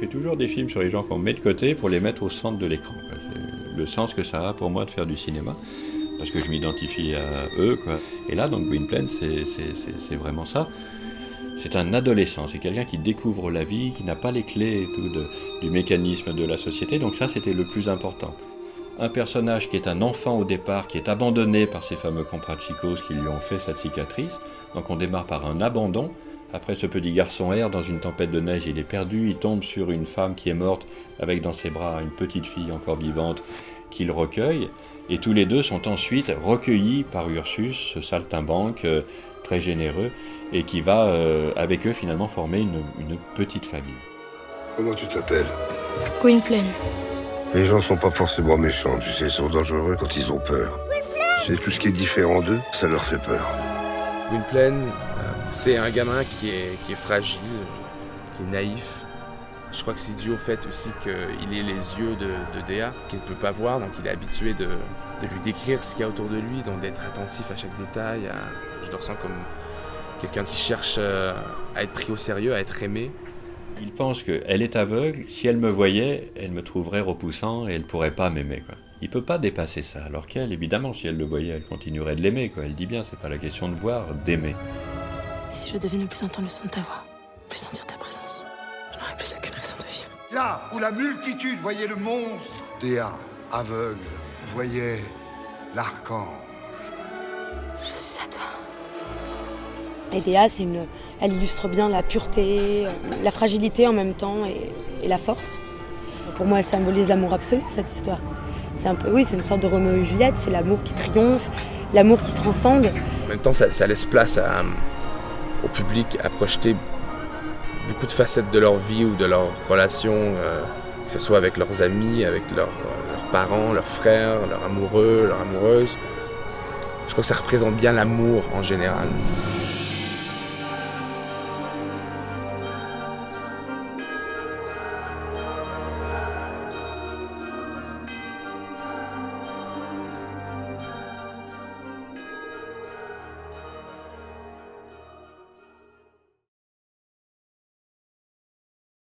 fais toujours des films sur les gens qu'on met de côté pour les mettre au centre de l'écran, quoi. C'est le sens que ça a pour moi de faire du cinéma, parce que je m'identifie à eux, quoi. Et là, donc, Gwynplaine, c'est vraiment ça. C'est un adolescent, c'est quelqu'un qui découvre la vie, qui n'a pas les clés et tout du mécanisme de la société, donc ça, c'était le plus important. Un personnage qui est un enfant au départ, qui est abandonné par ces fameux comprachicos qui lui ont fait cette cicatrice. Donc on démarre par un abandon. Après, ce petit garçon erre dans une tempête de neige, il est perdu, il tombe sur une femme qui est morte, avec dans ses bras une petite fille encore vivante qu'il recueille. Et tous les deux sont ensuite recueillis par Ursus, ce saltimbanque très généreux, et qui va, avec eux, finalement, former une petite famille. Comment tu t'appelles? Gwynplaine. Les gens sont pas forcément méchants, tu sais, ils sont dangereux quand ils ont peur. C'est tout ce qui est différent d'eux, ça leur fait peur. Gwynplaine, c'est un gamin qui est fragile, qui est naïf. Je crois que c'est dû au fait aussi qu'il ait les yeux de Dea, qu'il ne peut pas voir, donc il est habitué de lui décrire ce qu'il y a autour de lui, donc d'être attentif à chaque détail. Je le ressens comme quelqu'un qui cherche à être pris au sérieux, à être aimé. Il pense qu'elle est aveugle, si elle me voyait, elle me trouverait repoussant et elle ne pourrait pas m'aimer, quoi. Il ne peut pas dépasser ça, alors qu'elle, évidemment, si elle le voyait, elle continuerait de l'aimer, quoi. Elle dit bien, c'est pas la question de voir, d'aimer. Et si je devais ne plus entendre le son de ta voix, plus sentir ta présence, je n'aurais plus aucune raison de vivre. Là où la multitude voyait le monstre, Dea, aveugle, voyait l'archange. Je suis à toi. Et Dea, elle illustre bien la pureté, la fragilité en même temps et la force. Pour moi, elle symbolise l'amour absolu, cette histoire. C'est c'est une sorte de Roméo et Juliette, c'est l'amour qui triomphe, l'amour qui transcende. En même temps, ça laisse place au public à projeter beaucoup de facettes de leur vie ou de leur relation, que ce soit avec leurs amis, avec leurs parents, leurs frères, leurs amoureux, leurs amoureuses. Je crois que ça représente bien l'amour en général.